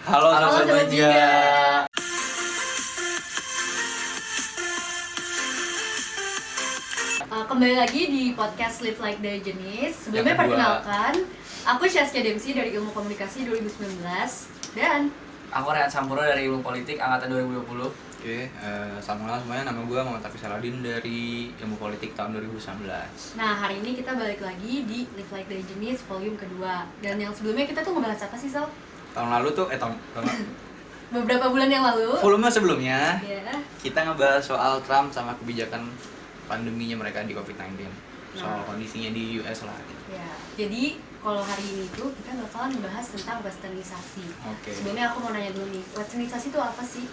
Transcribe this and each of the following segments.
Halo Sobat Jiga. Kembali lagi di podcast Live Like Diogenes. Sebelumnya perkenalkan, aku Syaskia Dempsey dari Ilmu Komunikasi 2019 dan Aku Rehan Sampurno dari Ilmu Politik Angkatan 2020. Oke, selamat malam semuanya. Nama gue Muhammad Hafiz Saladin dari Ilmu Politik tahun 2019. nah hari ini kita balik lagi di Live Like Diogenes volume kedua. Dan yang sebelumnya kita tuh ngebahas apa sih, Sal? Tahun lalu tuh, Beberapa bulan yang lalu. volume sebelumnya Ya. kita ngebahas soal Trump sama kebijakan pandeminya mereka di COVID-19. Soal kondisinya di US lah. Ya. Jadi kalau hari ini tuh kita bakalan ngebahas tentang westernisasi. Oke. Sebelumnya aku mau nanya dulu nih, westernisasi itu apa sih?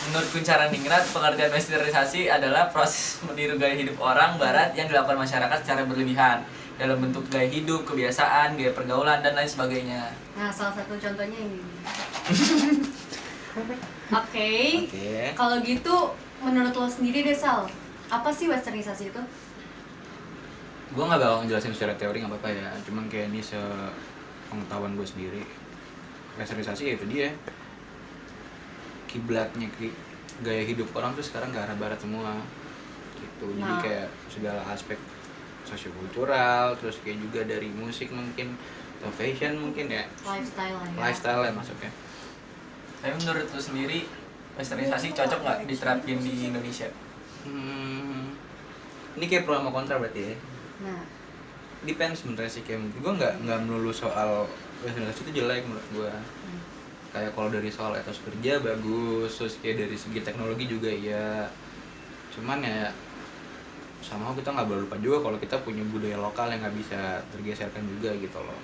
Menurut Kuncara Ningrat, pengertian westernisasi adalah proses meniru gaya hidup orang barat yang dilakukan masyarakat secara berlebihan dalam bentuk gaya hidup, kebiasaan, gaya pergaulan, dan lain sebagainya. Nah, salah satu contohnya ini. Oke. Oke. Kalau gitu, menurut lo sendiri deh, Sal, apa sih westernisasi itu? Gue nggak bakal ngejelasin secara teori nggak apa-apa ya. Cuman kayak ini sepengetahuan gue sendiri. Westernisasi ya itu dia. Kiblatnya gaya hidup orang tuh sekarang ke arah barat semua. Gitu. Jadi Nah. kayak segala aspek sosiokultural, terus kayak juga dari musik mungkin, atau fashion mungkin ya. Lifestyle lah ya. Lifestyle ya masuknya. Tapi menurut lu sendiri, westernisasi cocok nggak diterapin di Indonesia? Ini kayak pro sama kontra berarti ya. Nah, Depends sebenarnya sih, kayak gue nggak melulu soal westernisasi itu jelek menurut gue. Kayak kalau dari soal etos kerja bagus, terus kayak dari segi teknologi juga ya. Cuman ya sama kita nggak boleh lupa juga kalau kita punya budaya lokal yang nggak bisa tergeserkan juga gitu loh.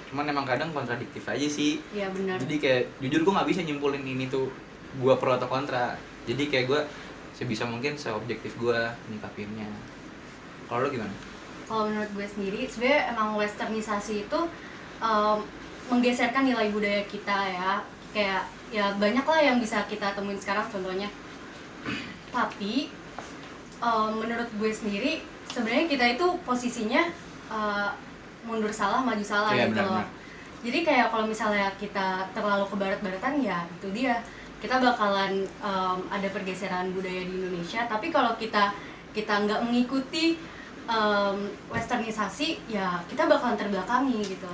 Cuman emang kadang kontradiktif aja sih. iya benar. Jadi kayak jujur gue nggak bisa nyimpulin ini tuh gue pro atau kontra. Jadi kayak gue sebisa mungkin seobjektif gue nyikapinnya. Kalau lo gimana? Kalau menurut gue sendiri, sebenarnya emang westernisasi itu menggeserkan nilai budaya kita ya. Kayak ya banyak lah yang bisa kita temuin sekarang contohnya. Tapi menurut gue sendiri, sebenarnya kita itu posisinya mundur salah maju salah Iya, gitu loh. benar. Jadi kayak kalau misalnya kita terlalu ke barat-baratan ya itu dia, kita bakalan ada pergeseran budaya di Indonesia. Tapi kalau kita nggak mengikuti westernisasi ya kita bakalan terbelakangi gitu.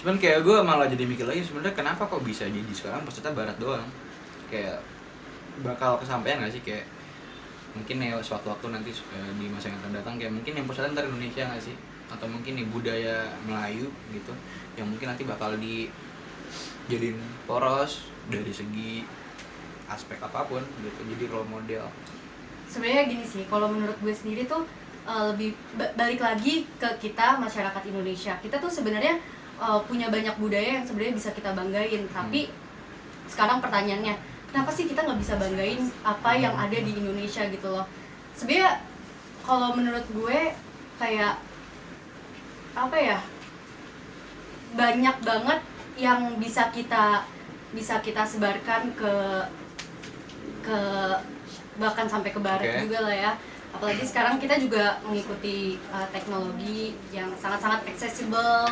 Cuman kayak gue malah jadi mikir lagi sebenarnya kenapa kok bisa jadi sekarang peserta barat doang. Kayak bakal kesampaian nggak sih, kayak mungkin ya suatu waktu nanti di masa yang akan datang kayak mungkin yang peserta ntar Indonesia nggak sih, atau mungkin nih budaya Melayu gitu yang mungkin nanti bakal dijadiin poros dari segi aspek apapun gitu, jadi role model. Sebenarnya gini sih, kalau menurut gue sendiri tuh lebih balik lagi ke kita masyarakat Indonesia. Kita tuh sebenarnya punya banyak budaya yang sebenarnya bisa kita banggain. Tapi sekarang pertanyaannya, kenapa sih kita nggak bisa banggain apa yang ada di Indonesia gitu loh? Sebenarnya kalau menurut gue kayak apa ya, banyak banget yang bisa kita sebarkan ke bahkan sampai ke barat Oke. juga lah ya. Apalagi sekarang kita juga mengikuti teknologi yang sangat-sangat accessible.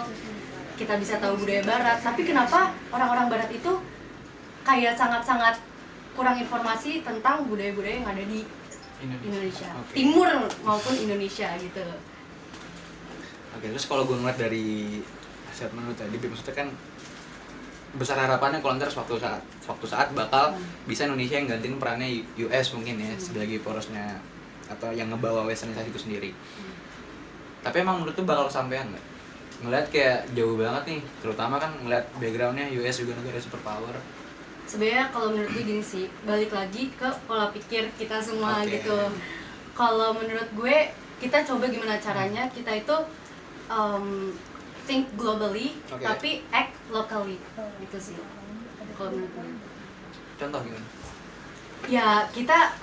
Kita bisa tahu budaya barat, tapi kenapa orang-orang barat itu kayak sangat-sangat kurang informasi tentang budaya-budaya yang ada di Indonesia. Oke. Timur maupun Indonesia gitu. Oke, terus kalau gue ngeliat dari statement lu tadi, maksudnya kan besar harapannya kalau ntar suatu saat bakal bisa Indonesia yang gantiin perannya US mungkin ya sebagai porosnya atau yang ngebawa westernisasi itu sendiri. Tapi emang menurut tuh bakal kesampean nggak? Ngeliat kayak jauh banget nih, terutama kan ngeliat backgroundnya US juga negara superpower. Sebenarnya kalau menurut gue gini sih, balik lagi ke pola pikir kita semua Oke. gitu. Kalau menurut gue, kita coba gimana caranya kita itu think globally, Oke. tapi act locally gitu sih. Kalau menurut gue. Contoh gimana? Ya kita,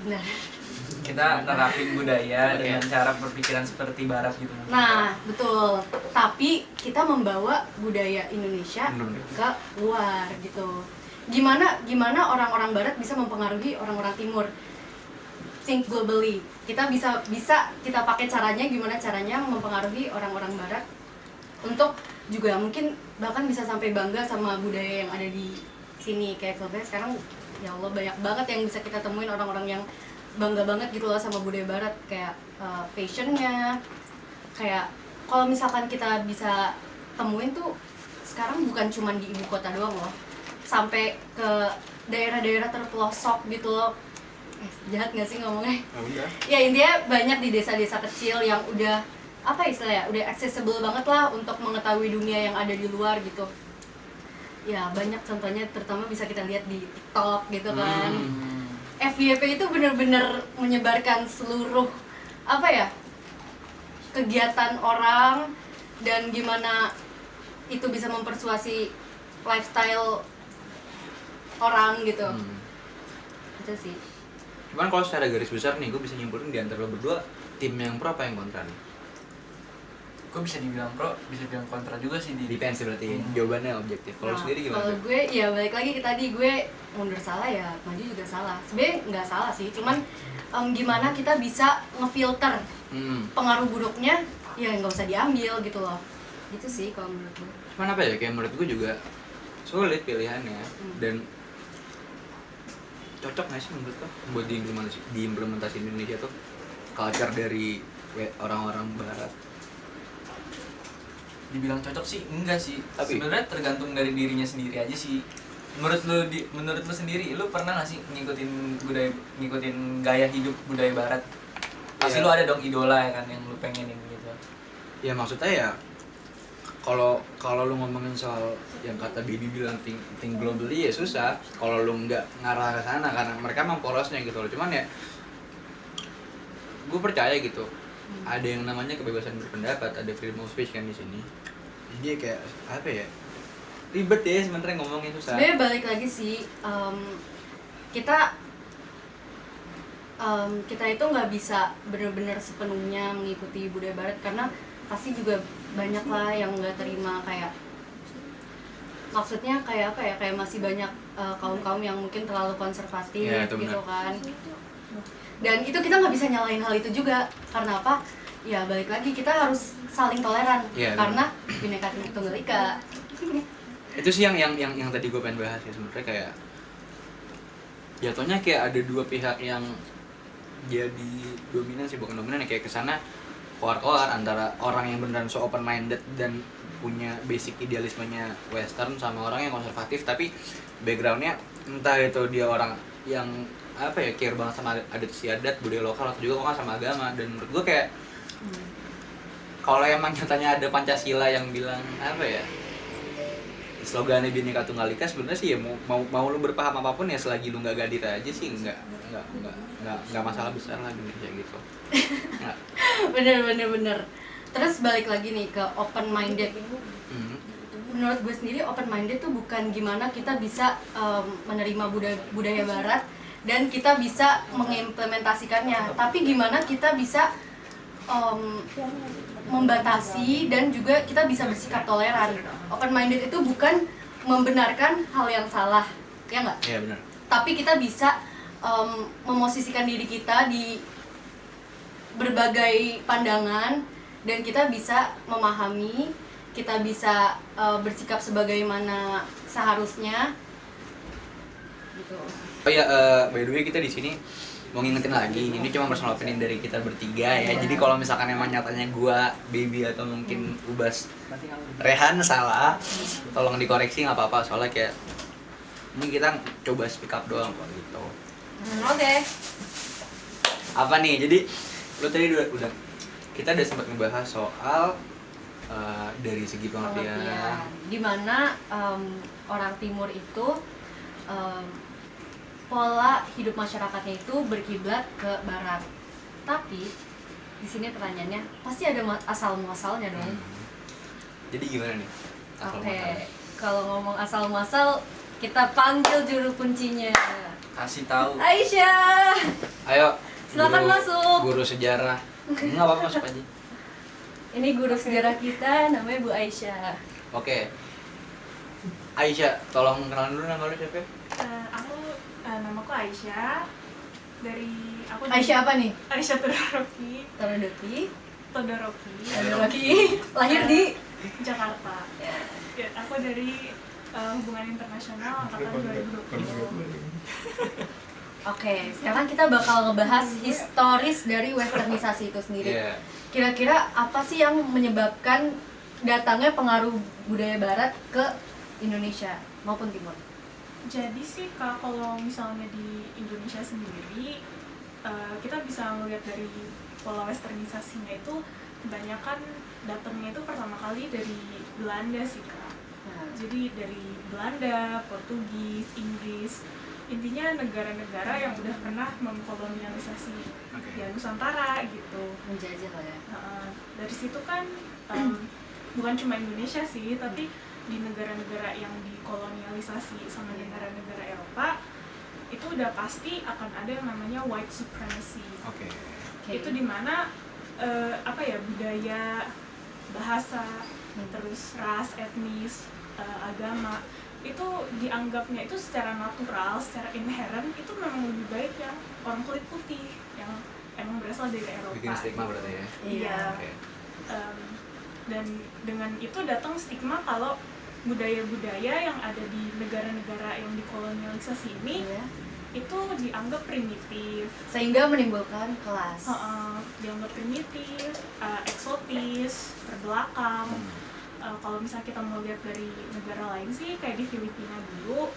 benar. Kita nerapin budaya Oke. dengan cara berpikiran seperti barat gitu. Nah betul. Tapi kita membawa budaya Indonesia ke luar gitu. Gimana orang-orang Barat bisa mempengaruhi orang-orang Timur? Think globally. Kita bisa kita pakai caranya, gimana caranya mempengaruhi orang-orang Barat untuk juga mungkin bahkan bisa sampai bangga sama budaya yang ada di sini. Kayak contohnya sekarang ya Allah banyak banget yang bisa kita temuin orang-orang yang bangga banget gitu loh sama budaya barat, kayak fashionnya. Kayak kalau misalkan kita bisa temuin tuh sekarang bukan cuma di ibu kota doang loh, sampai ke daerah-daerah terpelosok gitu loh. Jahat gak sih ngomongnya? Oh, udah. Ya intinya banyak di desa-desa kecil yang udah apa istilahnya, udah accessible banget lah untuk mengetahui dunia yang ada di luar gitu. Ya banyak contohnya, terutama bisa kita lihat di TikTok gitu kan. FYP itu bener-bener menyebarkan seluruh apa ya, kegiatan orang dan gimana itu bisa mempersuasi lifestyle orang gitu. Itu sih. Cuman kalau secara garis besar nih, gue bisa nyimpulin di antara lo berdua, tim yang pro apa yang kontra nih? Gue bisa dibilang pro, bisa bilang kontra juga sih di Depends berarti, jawabannya objektif. Kalau Nah, sendiri gimana? kalau gue ya balik lagi ke tadi, gue mundur salah ya maju juga salah. Sebenarnya nggak salah sih, cuman gimana kita bisa ngefilter pengaruh buruknya, ya nggak usah diambil gitu loh. Gitu sih kalau menurut gue. Cuman apa ya, kayak menurut gue juga sulit pilihannya dan cocok nggak sih menurut lo buat diimplementasi di Indonesia tuh culture dari orang-orang barat? Dibilang cocok sih enggak sih, Tapi sebenarnya tergantung dari dirinya sendiri aja sih. Menurut lu sendiri, lu pernah nggak sih ngikutin gaya hidup budaya barat? Pasti Iya. lu ada dong idola ya kan yang lu pengenin gitu. ya maksudnya ya, kalau lu ngomongin soal yang kata Baby bilang think globally ya susah kalau lu nggak ngarah ke sana karena mereka emang porosnya gitu loh. Cuman ya gue percaya gitu, ada yang namanya kebebasan berpendapat, ada freedom of speech kan di sini. Jadi kayak apa ya, ribet deh sebenarnya ngomongin susah. Sebenarnya balik lagi sih, kita itu nggak bisa benar-benar sepenuhnya mengikuti budaya barat, karena pasti juga banyak lah yang nggak terima. Kayak maksudnya kayak apa ya, kayak masih banyak kaum-kaum yang mungkin terlalu konservatif Ya, itu gitu benar. kan. Dan itu kita nggak bisa nyalain hal itu juga, karena apa ya, balik lagi kita harus saling toleran. Ya, karena Bhinneka Tunggal Ika. Itu sih yang tadi gue pengen bahas ya, sebenarnya kayak jatuhnya kayak ada dua pihak yang jadi dominan sih, bukan dominan ya, kayak kesana keluar antara orang yang beneran so open minded dan punya basic idealismenya western sama orang yang konservatif tapi backgroundnya entah itu dia orang yang apa ya, care banget sama adat istiadat budaya lokal atau juga kok sama agama. Dan menurut gue kayak kalau emang nyatanya ada Pancasila yang bilang apa ya, slogannya Bhinneka Tunggal Ika, sebenarnya sih ya mau lu berpaham apapun ya selagi lu nggak gadir aja sih nggak masalah besar lah kayak gitu. Nggak. bener. Terus balik lagi nih ke open minded. Menurut gue sendiri open minded tuh bukan gimana kita bisa menerima budaya barat dan kita bisa mengimplementasikannya, tapi gimana kita bisa membatasi dan juga kita bisa bersikap toleran. Open minded itu bukan membenarkan hal yang salah, ya nggak? Iya benar. Tapi kita bisa memosisikan diri kita di berbagai pandangan dan kita bisa memahami, kita bisa bersikap sebagaimana seharusnya gitu. Oh ya, by the way kita di sini mau ngingetin lagi, ini cuma personal opinion dari kita bertiga ya. Jadi kalau misalkan emang nyatanya gua, Baby atau mungkin Ubas, Rehan salah, tolong dikoreksi nggak apa-apa. Soalnya kayak ini kita coba speak up doang kok gitu. Oke. Apa nih? Jadi lu tadi udah kita udah sempat ngebahas soal dari segi pengertian. Dimana orang Timur itu pola hidup masyarakatnya itu berkiblat ke Barat. Tapi di sini pertanyaannya pasti ada asal muasalnya dong. Jadi gimana nih? Oke, kalau ngomong asal muasal kita panggil juru kuncinya. Kasih tahu. Aisyah. Ayo. Silakan masuk. Guru sejarah. Enggak apa-apa, masuk aja. Ini guru sejarah kita, namanya Bu Aisyah. Oke. Aisyah, tolong kenalan dulu nama lu siapa? Aku namaku Aisyah. Aku Aisyah apa nih? Aisyah Todoroki. Todoroki. Todoroki. Todoroki. Lahir di Jakarta. Ya, aku dari hubungan internasional angkatan 2020. Oke, sekarang kita bakal ngebahas historis dari westernisasi itu sendiri. Iya. Kira-kira apa sih yang menyebabkan datangnya pengaruh budaya barat ke Indonesia maupun Timur? Jadi sih Kak, kalau misalnya di Indonesia sendiri kita bisa melihat dari pola westernisasinya itu kebanyakan datangnya itu pertama kali dari Belanda sih Kak. Jadi dari Belanda, Portugis, Inggris, intinya negara-negara yang udah pernah mengkolonialisasi ya Nusantara gitu. Menjajah lah ya. Dari situ kan bukan cuma Indonesia sih, tapi di negara-negara yang dikolonialisasi sama negara-negara Eropa itu udah pasti akan ada yang namanya white supremacy. Oke. Itu dimana budaya, bahasa, terus ras, etnis, agama itu dianggapnya itu secara natural, secara inherent itu memang lebih baik yang orang kulit putih yang emang berasal dari Eropa. Bikin stigma berarti ya. Iya. Oke. Dan dengan itu datang stigma kalau budaya-budaya yang ada di negara-negara yang dikolonialisasi ini itu dianggap primitif, Sehingga menimbulkan kelas. dianggap primitif, eksotis, terbelakang. Kalau misalnya kita mau lihat dari negara lain sih, kayak di Filipina dulu,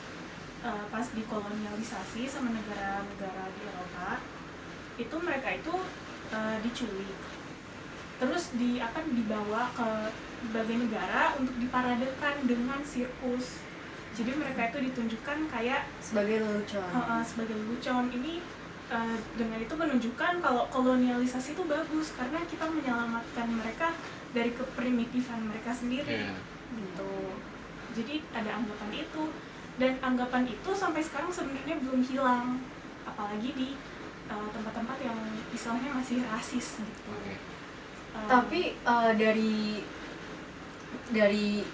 pas dikolonialisasi sama negara-negara di Eropa, itu mereka itu diculik, terus dibawa ke berbagai negara untuk diparadekan dengan sirkus. Jadi mereka itu ditunjukkan kayak Sebagai lelucon. sebagai lelucon. Ini dengan itu menunjukkan kalau kolonialisasi itu bagus karena kita menyelamatkan mereka dari keprimitifan mereka sendiri. Gitu. Jadi ada anggapan itu, dan anggapan itu sampai sekarang sebenarnya belum hilang, apalagi di tempat-tempat yang istilahnya masih rasis gitu. Tapi dari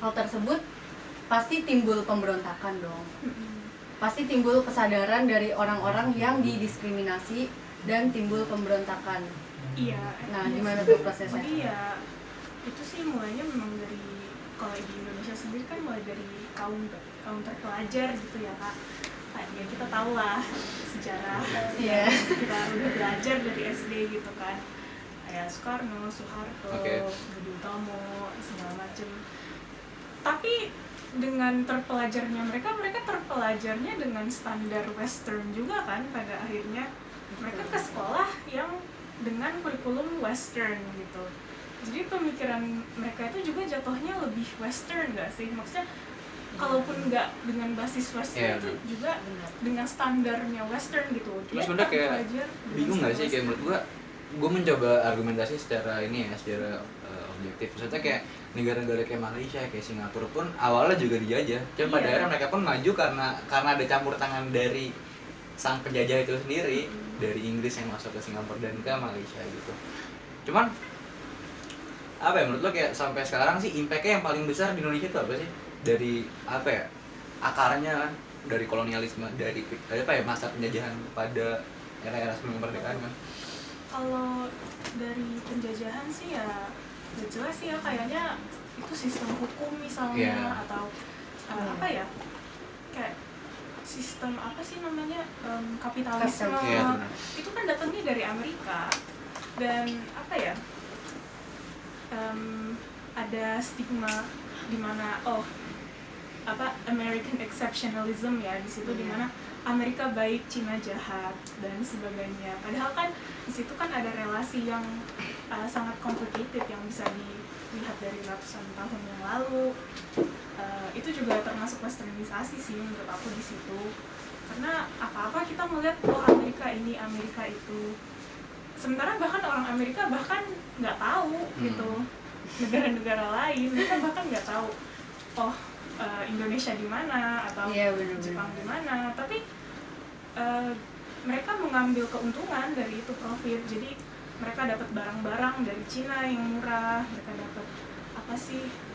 hal tersebut pasti timbul pemberontakan dong. Pasti timbul kesadaran dari orang-orang yang didiskriminasi dan timbul pemberontakan. Iya. Nah, gimana tuh prosesnya? Iya, itu sih mulainya memang dari, kalau di Indonesia sendiri kan mulai dari kaum terpelajar gitu ya Kak. Ya kita tahu lah sejarah. Iya. Kita udah belajar dari SD gitu kan. Kayak Soekarno, Soeharto, Budi Utomo, segala macem. Tapi dengan terpelajarnya mereka terpelajarnya dengan standar Western juga kan pada akhirnya. Mereka ke sekolah yang dengan kurikulum Western gitu. Jadi pemikiran mereka itu juga jatuhnya lebih Western nggak sih? Maksudnya kalaupun nggak dengan basis Western itu juga dengan standarnya Western gitu. Cuma sebenarnya kayak bingung nggak sih, kayak menurut gue mencoba argumentasi secara secara objektif. Maksudnya kayak negara-negara kayak Malaysia, kayak Singapura pun awalnya juga dijajah. Cuma pada akhirnya mereka pun maju karena ada campur tangan dari sang penjajah itu sendiri, dari Inggris yang masuk ke Singapura dan ke Malaysia gitu. Cuman apa ya, menurut lo kayak sampai sekarang sih impact-nya yang paling besar di Indonesia itu apa sih? Dari apa ya, akarnya kan, dari kolonialisme, dari masa penjajahan pada era-era sebelum kemerdekaan kan. Kalau dari penjajahan sih ya udah jelas sih ya, kayaknya itu sistem hukum misalnya atau apa ya, kayak sistem apa sih namanya, kapitalisme. Itu kan datangnya dari Amerika, dan apa ya, ada stigma di mana American exceptionalism ya di situ, di mana Amerika baik, Cina jahat dan sebagainya. Padahal kan di situ kan ada relasi yang sangat complicated yang bisa dilihat dari ratusan tahun yang lalu. Itu juga termasuk westernisasi sih menurut aku di situ. Karena apa-apa kita melihat Amerika ini, Amerika itu. Sementara bahkan orang Amerika bahkan nggak tahu gitu negara-negara lain, mereka bahkan nggak tahu Indonesia di mana atau Jepang di mana, tapi mereka mengambil keuntungan dari itu, profit. Jadi mereka dapat barang-barang dari Cina yang murah, mereka dapat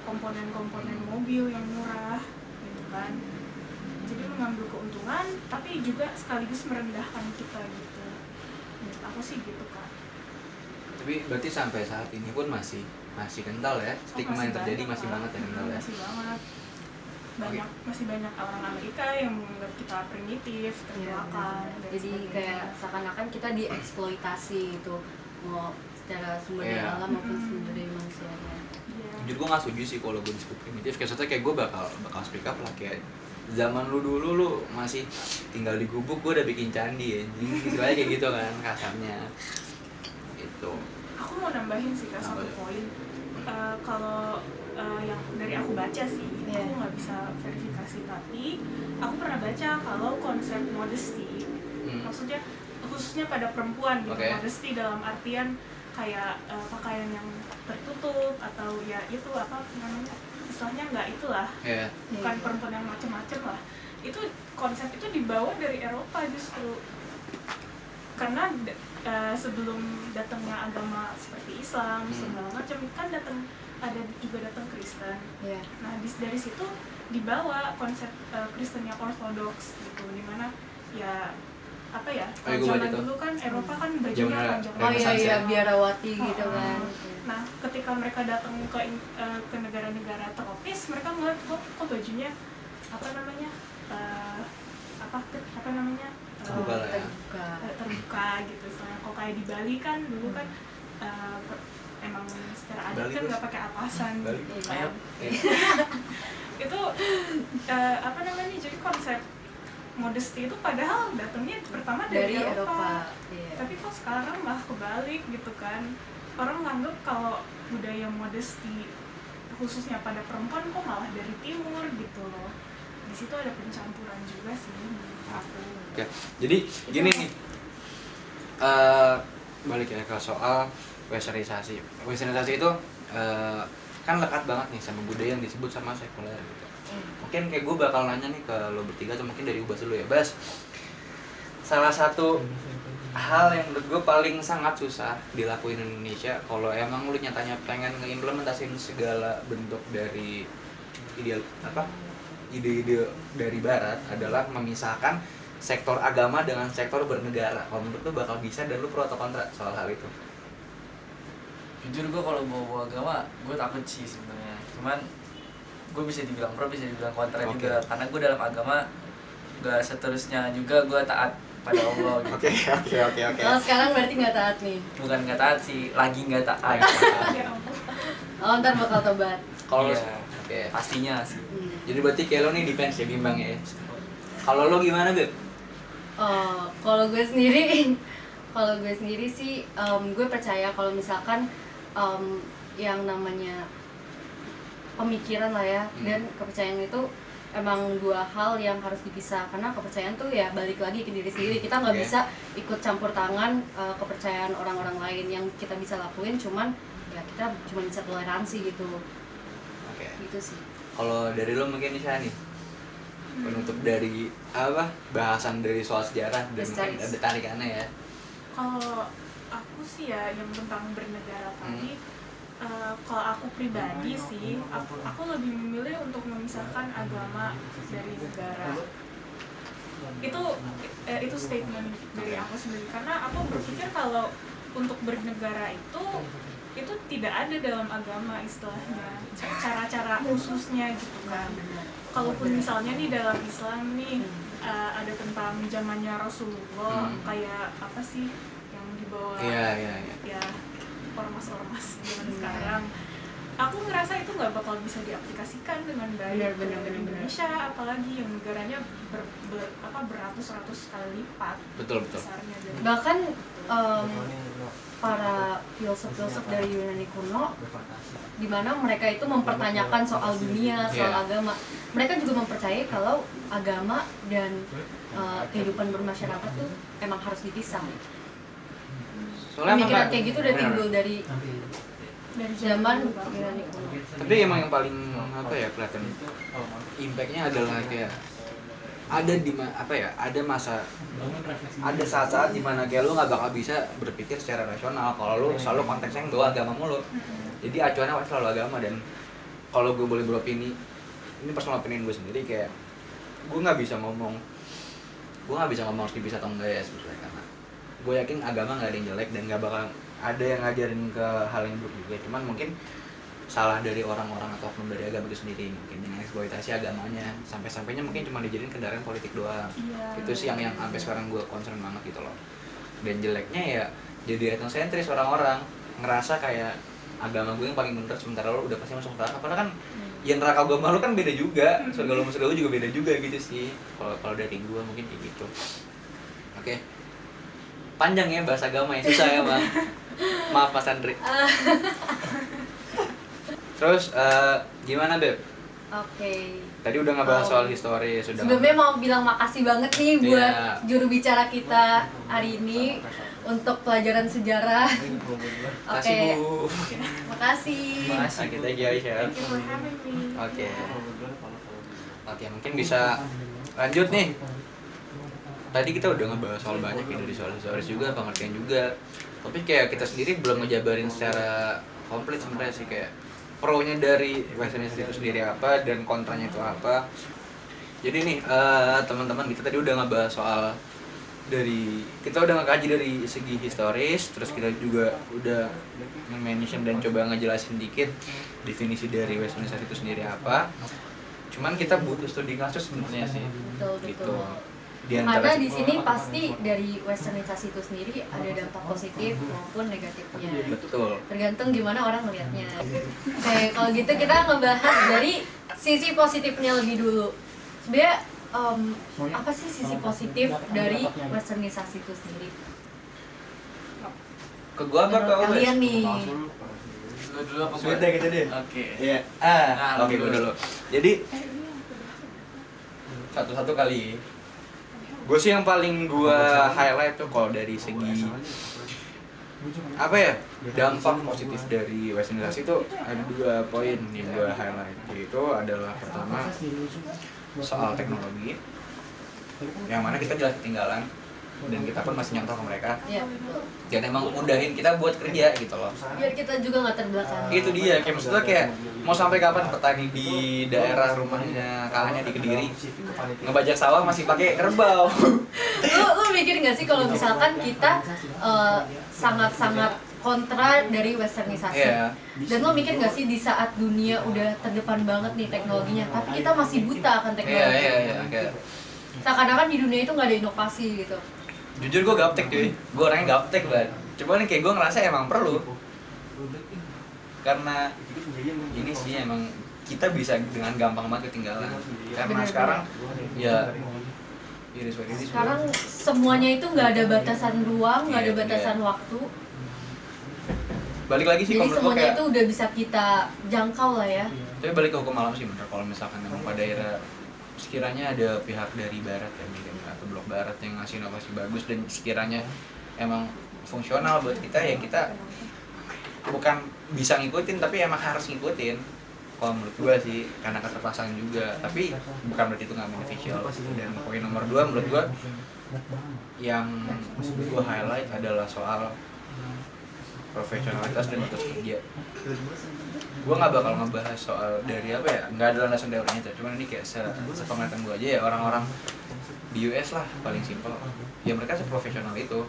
komponen-komponen mobil yang murah gitu kan. Jadi mengambil keuntungan tapi juga sekaligus merendahkan kita gitu. Menurut aku sih gitu Kak. Tapi berarti sampai saat ini pun masih masih kental ya, stigma yang terjadi banyak, masih Kak. banget ya kental ya. Masih banget. Masih banyak orang Amerika yang menganggap kita primitif, Iya, terbelakang. benar. dan Jadi sebagainya. kayak seakan-akan kita dieksploitasi itu, mau secara sumber daya Iya. alam maupun sumber daya manusianya. Iya. Jujur gue nggak setuju sih kalau gue disebut primitif. Kayak contohnya kayak gue bakal speak up lah, kayak zaman lu dulu lu masih tinggal di gubuk, gue udah bikin candi ya, istilahnya kayak gitu kan kasarnya. Itu. Aku mau nambahin sih Kak satu Apa tuh? poin. Kalau yang dari aku baca sih, Iya. aku nggak bisa verifikasi, tapi aku pernah baca kalau konsep modesty, maksudnya khususnya pada perempuan gitu, Oke. modesty dalam artian kayak pakaian yang tertutup atau ya itu apa namanya, istilahnya nggak itulah, Ya. bukan perempuan yang macem-macem lah. Itu konsep itu dibawa dari Eropa justru, karena sebelum datangnya agama seperti Islam segala macam kan ada juga datang Kristen. Iya. Nah dari situ dibawa konsep Kristen yang ortodoks gitu, dimana ya apa ya, Oh, kalau iya, gua baca zaman tuh. dulu kan Eropa kan bajunya Zaman panjang Oh iya Renaissance iya, ya? biarawati gitu Oh, kan. Nah, ketika mereka datang ke negara-negara tropis, mereka ngeliat kok bajunya apa namanya apa namanya Terbuka lah ya. terbuka gitu. Soalnya kok kayak di Bali kan dulu kan emang secara adat Bali kan terus. nggak pakai atasan Bali. gitu Ayo. kan. Itu apa namanya, jadi konsep modesty itu padahal datangnya pertama dari Eropa. Iya. Tapi kok sekarang malah kebalik gitu kan, orang nganggep kalau budaya modesty khususnya pada perempuan kok malah dari timur gitu loh. Di situ ada pencampuran juga sih menurut aku. Oke, jadi gini nih, balik ya ke soal westernisasi. Westernisasi itu kan lekat banget nih sama budaya yang disebut sama sekuler gitu. Mungkin kayak gue bakal nanya nih ke lo bertiga atau mungkin dari Ubas dulu ya, Bas. Salah satu hal yang menurut gue paling sangat susah dilakuin di Indonesia kalau emang lu nyatanya pengen ngeimplementasiin segala bentuk dari ide-ide dari barat adalah memisahkan sektor agama dengan sektor bernegara. Kalau menurut lu bakal bisa dan lu pro atau kontra soal hal itu? Jujur gue kalau bawa agama gue takut sih sebenarnya, cuman gue bisa dibilang pro bisa dibilang kontra Oke. juga, karena gue dalam agama gak seterusnya juga gue taat pada Allah gitu. Oke. Kalau sekarang berarti nggak taat nih. Bukan gak taat sih, lagi gak taat. Ya ampun. Oh ntar bakal tobat. Kalau Iya. oke. Pastinya sih. Jadi berarti kayak lo nih defense ya, bimbang ya. Kalau lo gimana, Beb? Kalau gue sendiri sih, gue percaya kalau misalkan yang namanya pemikiran lah ya dan kepercayaan itu emang dua hal yang harus dipisah, karena kepercayaan tuh ya balik lagi ke diri sendiri. Kita nggak Oke. bisa ikut campur tangan kepercayaan orang-orang lain. Yang kita bisa lakuin cuman ya kita cuma bisa toleransi gitu Oke. sih. Kalau dari lo mungkin Nisa nih, penutup dari bahasan dari soal sejarah dan mungkin ada tarikannya ya. Kalau aku sih ya yang tentang bernegara tadi, kalau aku pribadi sih, aku lebih memilih untuk memisahkan agama dari negara. Itu statement dari aku sendiri, karena aku berpikir kalau untuk bernegara itu tidak ada dalam agama istilahnya, cara-cara khususnya gitu kan. Kalaupun misalnya nih dalam Islam nih ada tentang zamannya Rasulullah, kayak apa sih yang dibawa Iya. ya ormas-ormas zaman sekarang, aku ngerasa itu nggak bakal bisa diaplikasikan dengan baik Benar. ke Indonesia, apalagi yang negaranya beratus-ratus kali lipat Betul. besarnya dari Bahkan para filsuf-filsuf dari Yunani kuno, di mana mereka itu mempertanyakan soal dunia, soal Yeah. agama. Mereka juga mempercayai kalau agama dan kehidupan bermasyarakat tuh emang harus dipisah. Soalnya emang Pemikiran nggak- kayak gitu udah benar. timbul dari zaman dulu. Yunani kuno. Tapi emang yang paling kelihatan impactnya adalah kayak ada ada saat-saat dimana kayak lu nggak bakal bisa berpikir secara rasional kalau lu selalu konteksnya yang bawa agama mulu. Jadi acuannya pasti selalu agama. Dan kalau gue boleh beropini, ini personal opinion gue sendiri, kayak gue nggak bisa ngomong harus dipisah atau enggak ya sebetulnya, karena gue yakin agama nggak ada yang jelek dan nggak bakal ada yang ngajarin ke hal yang buruk juga. Cuman mungkin salah dari orang-orang atau oknum dari agama itu sendiri, mungkin dengan eksploitasi agamanya sampai-sampainya mungkin cuma dijadiin kendaraan politik doang. Itu sih yang sampai sekarang gue concern banget gitu loh. Dan jeleknya ya jadi etnosentris, orang-orang ngerasa kayak agama gue yang paling bener, sementara lo udah pasti masuk neraka. Padahal kan ya neraka agama lo kan beda juga, surga lo surga lo juga beda juga gitu sih. Kalau dari gue mungkin kayak gitu. Oke. Panjang ya bahasa agama ya, susah ya bang. Maaf Mas Andri. Terus gimana Beb? Oke. Tadi udah ngebahas soal historis, sudah. Sebelumnya mau bilang makasih banget nih buat Iya. juru bicara kita hari ini untuk pelajaran sejarah. Oke. Kasih Bu. Makasih. Oke, thank you Aisyah. Thank you for having me. Oke. Oke, mungkin bisa lanjut nih. Tadi kita udah ngebahas soal banyak ya, dari soal historis juga, pengertian juga. Tapi kayak kita sendiri belum ngejabarin secara komplit sebenarnya sih, kayak pro-nya dari westernisasi itu sendiri apa dan kontranya itu apa. Jadi nih teman-teman, kita tadi udah ngebahas soal kita udah ngekaji dari segi historis, terus kita juga udah nge-mention dan coba ngejelasin dikit definisi dari westernisasi itu sendiri apa. Cuman kita butuh studi kasus sebenarnya sih. Betul. Gitu. Karena di sini pasti dari westernisasi itu sendiri ada dampak positif maupun negatifnya. Betul. Tergantung gimana orang melihatnya. Oke, kalau gitu kita ngebahas dari sisi positifnya lebih dulu. Sebenarnya apa sih sisi positif dari westernisasi itu sendiri? Ke gua apa ke Menurut Oles? kalian nih? Lu dulu apa Sudah gue? gitu deh. Oke. Iya. Nah, Oke, gua dulu. Jadi satu-satu kali. Gue sih yang paling gua highlight tuh kalau dari segi apa ya, dampak positif dari westernisasi itu ada 2 poin yang gua highlight. Yaitu adalah pertama soal teknologi, yang mana kita jelas ketinggalan dan kita pun masih nyontoh ke mereka, Iya, betul. dan emang mudahin kita buat kerja gitu loh. Biar kita juga nggak terbelakang. Itu dia, kayak maksudnya kayak mau sampai kapan petani di daerah rumahnya kakaknya di Kediri ngebajak sawah masih pakai kerbau. Lu mikir nggak sih kalau misalkan kita sangat-sangat kontra dari westernisasi? Iya. Dan lo mikir nggak sih di saat dunia udah terdepan banget nih teknologinya, tapi kita masih buta akan teknologi? Iya, kayak Seakan-akan di dunia itu nggak ada inovasi gitu. jujur gue gaptek cuy, gue orangnya gaptek banget. Cuman kayak gue ngerasa emang perlu, karena ini sih emang kita bisa dengan gampang banget ketinggalan. Karena Benar-benar. sekarang ya iris ini Sekarang semuanya itu nggak ada batasan ruang, nggak ada Iya, batasan iya. waktu. balik lagi sih Jadi kalau menurut gue semuanya kayak, itu udah bisa kita jangkau lah ya. tapi balik ke hukum alam sih bener. Kalau misalkan emang pada era sekiranya ada pihak dari barat ya mungkin, atau blok barat yang ngasih inovasi bagus dan sekiranya emang fungsional buat kita, ya kita bukan bisa ngikutin tapi emang harus ngikutin. Kalau menurut gua sih karena keterpaksaan juga, tapi bukan berarti itu nggak beneficial. Dan poin nomor 2 menurut gua yang gua highlight adalah soal profesionalitas dan etos kerja. Gue nggak bakal ngebahas soal dari apa ya, nggak ada landasan teorinya tuh, cuman ini kayak sepenglihatan gue aja ya, orang-orang di US lah paling simpel ya, mereka seprofesional itu,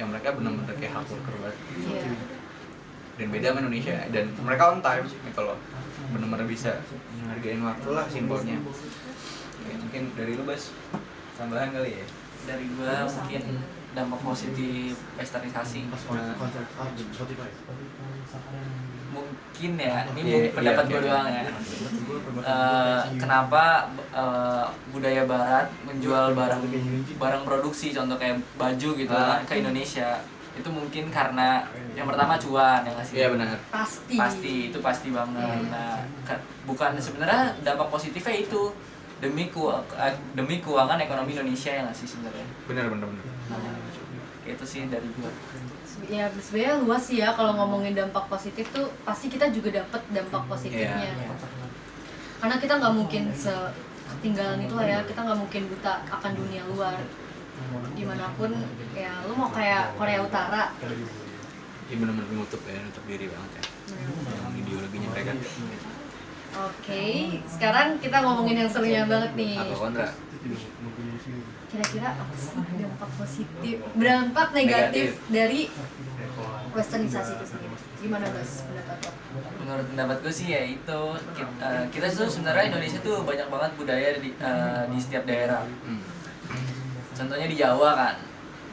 yang mereka benar-benar kayak hard worker banget. Iya. Dan beda sama Indonesia, dan mereka on time gitu loh, benar-benar bisa menghargain waktu lah simpelnya. Ya, mungkin dari lu Bas, tambahan kali ya. Dari gua mungkin dampak positif westernisasi. Mungkin ya, ini Iya, pendapat iya, gue iya. doang ya. Kenapa budaya Barat menjual barang produksi, contoh kayak baju gitu ke Indonesia? Itu mungkin karena yang pertama cuan, yang ngasih. Iya benar. Pasti. Itu pasti banget. Nah, bukan sebenarnya dampak positifnya itu demi keuangan ekonomi Indonesia yang ngasih sebenarnya. Benar. Nah, itu sih dari gua. Ya sebenarnya luas sih ya kalau ngomongin dampak positif tuh pasti kita juga dapat dampak positifnya. Iya. Karena kita nggak mungkin ketinggalan itu lah ya, kita nggak mungkin buta akan dunia luar. Dimanapun ya, lu mau kayak Korea Utara. Iya benar-benar nutup diri banget ya. Yang ideologinya mereka. Oke, sekarang kita ngomongin yang serunya banget nih. Apa kontra? Kira-kira apa sih dampak positif, dampak negatif dari westernisasi itu sendiri? Gimana Bas pendapat lo? Menurut pendapat gue sih ya itu kita tuh sebenarnya Indonesia tuh banyak banget budaya di setiap daerah. Contohnya di Jawa kan.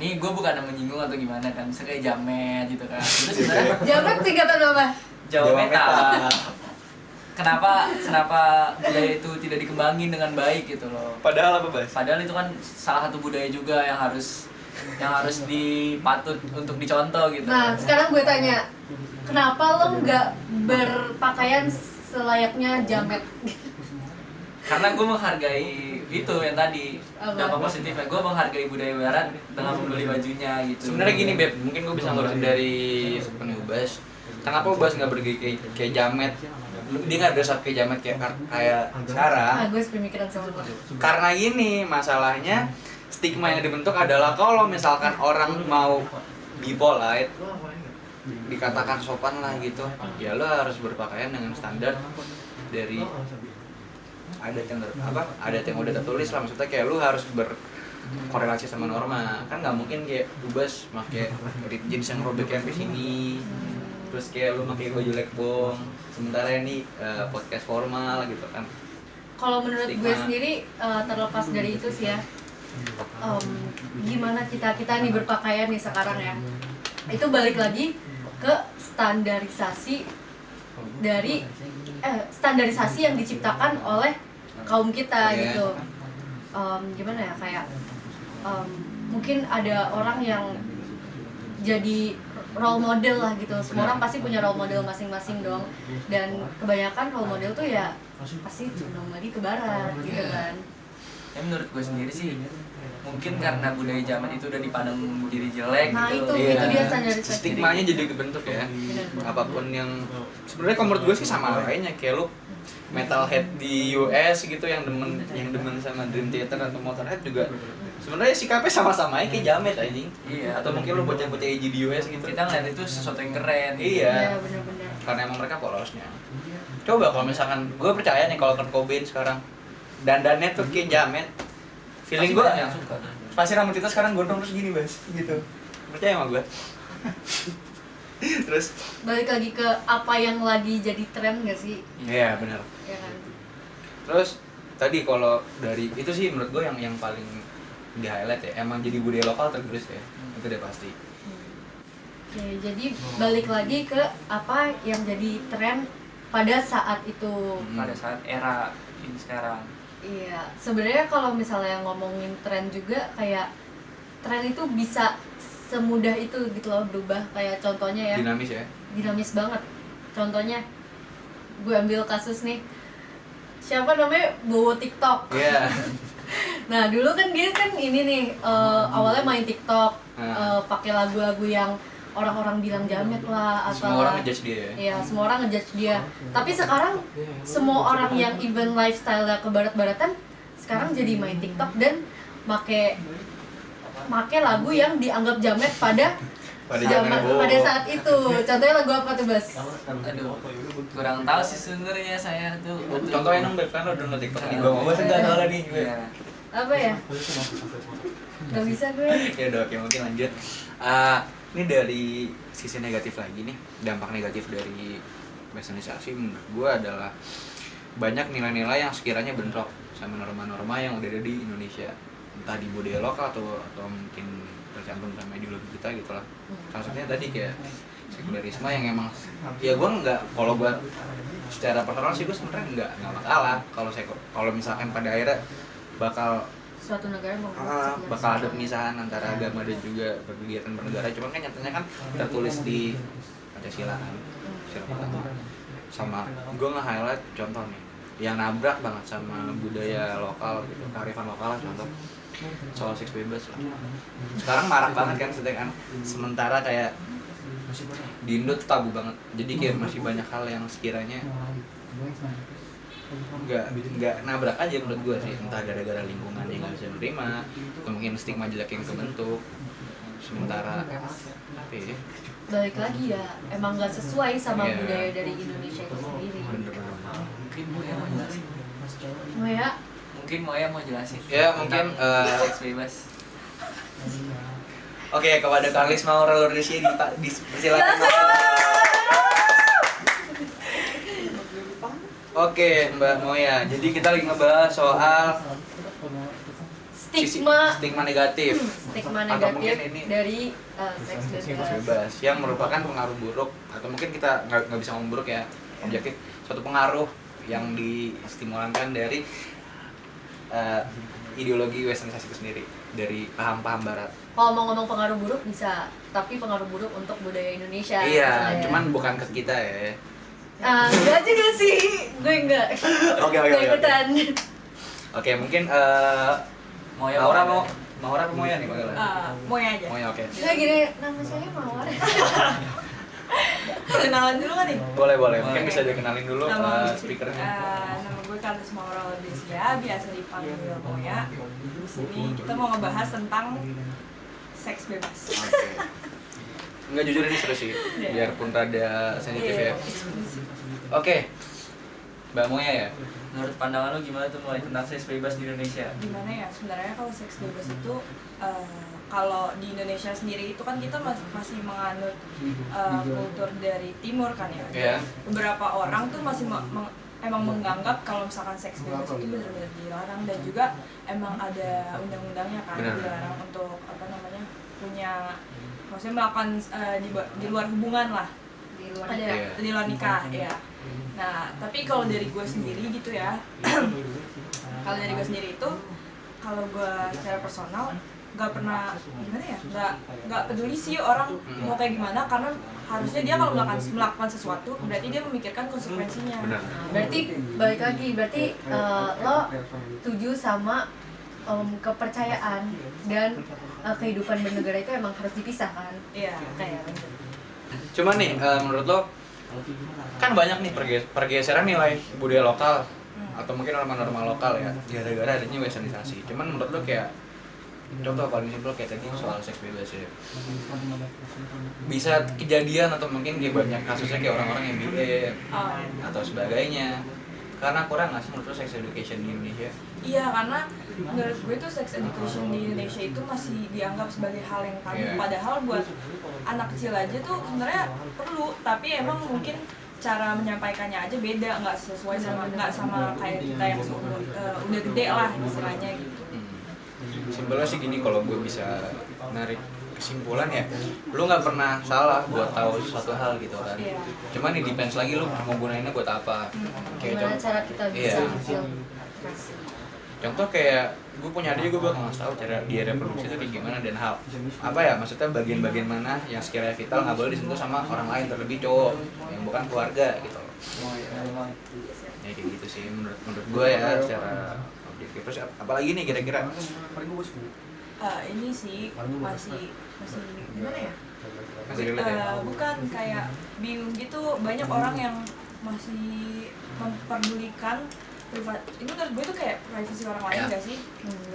Nih gue bukan menyinggung atau gimana kan, misalnya kayak jamet gitu kan. Itu sebenarnya Jamet singkatan apa? Jawa Meta. Kenapa budaya itu tidak dikembangin dengan baik gitu loh. Padahal apa, Bas? Padahal itu kan salah satu budaya juga yang harus dipatut untuk dicontoh gitu. Nah, sekarang gue tanya, kenapa lo nggak berpakaian selayaknya jamet? Karena gue menghargai itu yang tadi Apa? dampak positifnya. Gue menghargai budaya barat dengan membeli bajunya gitu. Sebenarnya gini, Beb, mungkin gue bisa ngurusin dari penuh Bas. Kenapa Bas nggak pergi kayak jamet? Dia nggak dress up kayak jamet kayak sekarang. Ah, gue sepemikiran sama lo. Karena gini, masalahnya stigma yang dibentuk adalah kalau misalkan orang mau be polite, dikatakan sopan lah gitu, ya lo harus berpakaian dengan standar dari adat yang udah tertulis lah. Maksudnya kayak lu harus berkorelasi sama norma. Kan nggak mungkin kayak Bas pakai ripped jeans yang robek sampai sini, terus kayak lu pakai baju lekbong, sementara ini podcast formal gitu kan. Kalau menurut gue Stigma. sendiri terlepas dari itu sih ya, gimana kita nih berpakaian nih sekarang ya, itu balik lagi ke standarisasi dari standarisasi yang diciptakan oleh kaum kita Yeah. gitu. Gimana ya, kayak mungkin ada orang yang jadi role model lah gitu. Semua orang pasti punya role model masing-masing dong, dan kebanyakan role model tuh ya pasti condong lagi ke barat gitu kan. Ya menurut gue sendiri sih mungkin karena budaya zaman itu udah dipandang jadi jelek Nah, gitu. itu dia standarisasi. Stigmanya jadi kebentuk ya. Benar. Apapun yang sebenarnya kalau menurut gue sih sama lainnya kayak lu metalhead di US gitu yang demen sama Dream Theater atau Motorhead juga sebenarnya sikapnya sama-sama aja kayak jamet anjing. Iya. Atau mungkin lu bocah-bocah edgy di US gitu. Kita ngeliat itu sesuatu yang keren. Iya. Iya, benar-benar. Karena emang mereka polosnya. Coba kalau misalkan gue percaya nih kalau Kurt Cobain sekarang dandannya tuh kayak jamet. Feeling gue yang suka. pasti rambut kita sekarang gondrong terus gini, Bas, gitu. Percaya sama gue. Terus Balik lagi ke apa yang lagi jadi tren gak sih? iya benar. Ya kan? Terus tadi kalau dari itu sih menurut gue yang paling di highlight ya, emang jadi budaya lokal tertulis ya. Itu udah pasti. Oke, jadi balik lagi ke apa yang jadi tren pada saat itu. Pada saat era ini sekarang. Iya, sebenarnya kalau misalnya ngomongin tren juga, kayak tren itu bisa semudah itu gitu loh berubah. Kayak contohnya ya, Dinamis ya. dinamis banget. Contohnya, gue ambil kasus nih, siapa namanya Bowo TikTok. Iya. Nah dulu kan dia kan ini nih awalnya main TikTok, pakai lagu-lagu yang orang-orang bilang jamet lah atau Semua orang ngejudge dia ya. Iya, semua orang ngejudge dia. Tapi sekarang semua orang yang even lifestyle-nya ke barat-baratan sekarang jadi main TikTok dan make lagu yang dianggap jamet pada pada saat itu. Contohnya lagu apa tuh, Bas? Aduh, kurang tahu sih sebenarnya saya tuh. Contohnya dong, Beb, kan lo download TikTok nih. Gua mau bahas enggak soalnya nih. Beb. Iya. Apa ya? Gak bisa gue. Ya udah, oke, mungkin lanjut. Ini dari sisi negatif lagi nih, dampak negatif dari westernisasi menurut gue adalah banyak nilai-nilai yang sekiranya bentrok sama norma-norma yang udah ada di Indonesia, entah di budaya lokal atau mungkin tercantum sama ideologi kita gitu lah. Salah satunya tadi kayak sekularisme yang emang ya gue nggak, kalau gue secara personal sih gue sebenarnya nggak masalah kalau misalkan pada akhirnya Suatu negara mau bakal ada pemisahan antara agama dan juga kegiatan bernegara. Cuman kan nyatanya kan tertulis di Pancasila kan, Sila Pertama. Sama gue nge-highlight contoh nih yang nabrak banget sama budaya lokal gitu, kearifan lokal lah, contoh soal seks bebas lah. Sekarang marak banget kan sedangkan sementara kayak di Indo tuh tabu banget. Jadi kayak masih banyak hal yang sekiranya nggak nabrak aja menurut gue sih, entah gara-gara lingkungan yang nggak bisa menerima atau mungkin stigma jelek yang kebentuk. Sementara apa ya, balik lagi ya, emang gak sesuai sama Iya. budaya dari Indonesia itu sendiri. bener-bener Mungkin Moya mau jelasin. Oh ya, Mungkin Moya mau jelasin. ya mungkin Seks bebas. oke, kepada Kalis mau roller di sini dipersilakan. Oke, Mbak Moya. Jadi kita lagi ngebahas soal stigma negatif. Stigma Atau mungkin negatif ini dari seks seks bebas. bebas yang merupakan pengaruh buruk, atau mungkin kita nggak bisa ngomong buruk ya, objektif, suatu pengaruh yang distimulankan dari ideologi westernisasi itu sendiri, dari paham-paham barat. Kalau mau ngomong pengaruh buruk bisa, tapi pengaruh buruk untuk budaya Indonesia. Iya, misalnya. cuman bukan ke kita ya. Enggak juga sih, gue enggak. Oke. Nggak ikutan. Oke, mungkin Moya Maura boleh. Maura apa Moya nih panggilnya? Moya aja. Moya, oke. Nggak gini, nama saya Mawar. Kenalan dulu kan nih. Boleh. Mungkin Boleh. bisa dikenalin dulu speakernya. Nama gue Kartis Maura Laudesia, biasa dipanggil Moya. Di sini kita mau ngebahas tentang seks bebas. Oke. Enggak, jujur ini seru sih, biarpun rada sensitif ya. Eksklusif. Oke, Mbak Moya ya. Menurut pandangan lu gimana tuh mulai tentang seks bebas di Indonesia? Gimana ya, sebenarnya kalau seks bebas itu kalau di Indonesia sendiri itu kan kita masih menganut kultur dari timur kan ya. Iya. Beberapa orang tuh masih emang menganggap kalau misalkan seks bebas itu benar-benar dilarang, dan juga emang ada undang-undangnya kan. Benar. Dilarang untuk punya, maksudnya melakukan di luar hubungan lah, Di luar ada Iya. di luar nikah ya. Nah, tapi kalau dari gue sendiri gitu ya, kalau dari gue sendiri itu, kalau gue secara personal nggak pernah gimana ya, nggak peduli sih orang mau kayak gimana, karena harusnya dia kalau melakukan sesuatu berarti dia memikirkan konsekuensinya. Benar. Berarti balik lagi, berarti lo setuju sama kepercayaan dan kehidupan bernegara itu emang harus dipisahkan. Iya. Kayak gitu. Cuman nih, menurut lo kan banyak nih pergeseran nilai budaya lokal atau mungkin norma-norma lokal ya, gara-gara adanya westernisasi. Cuman menurut lo kayak contoh paling simpel kayak tadi soal seks bebas ya, bisa kejadian atau mungkin kayak banyak kasusnya kayak orang-orang yang BM atau sebagainya, karena kurang nggak sih menurut lo sex education di Indonesia? Iya, karena menurut gue tuh sex education di Indonesia itu masih dianggap sebagai hal yang tabu. Iya. Padahal buat anak kecil aja tuh sebenarnya perlu, tapi emang mungkin cara menyampaikannya aja beda, nggak sesuai nggak sama kayak kita yang udah gede lah istilahnya gitu. Simpelnya sih gini, kalau gue bisa narik kesimpulan ya, lu nggak pernah salah buat tahu suatu hal gitu kan. Iya. Cuman ini depends lagi lu mau gunainnya buat apa. Gimana cara kita bisa Iya. memfiltrasi? Contoh kayak gue punya adik, gue bakal ngasih tahu cara dia reproduksi itu kayak gimana, dan hal apa ya, maksudnya bagian-bagian mana yang sekiranya vital nggak boleh disentuh sama orang lain, terlebih cowok yang bukan keluarga gitu. Ya kayak gitu sih menurut gue ya secara objektif. Terus apalagi nih kira-kira? Ini sih masih gimana ya? Masih relate ya? Bukan, kayak bingung gitu, banyak orang yang masih memperdulikan ini menurut gue tuh kayak privasi orang lain gak sih?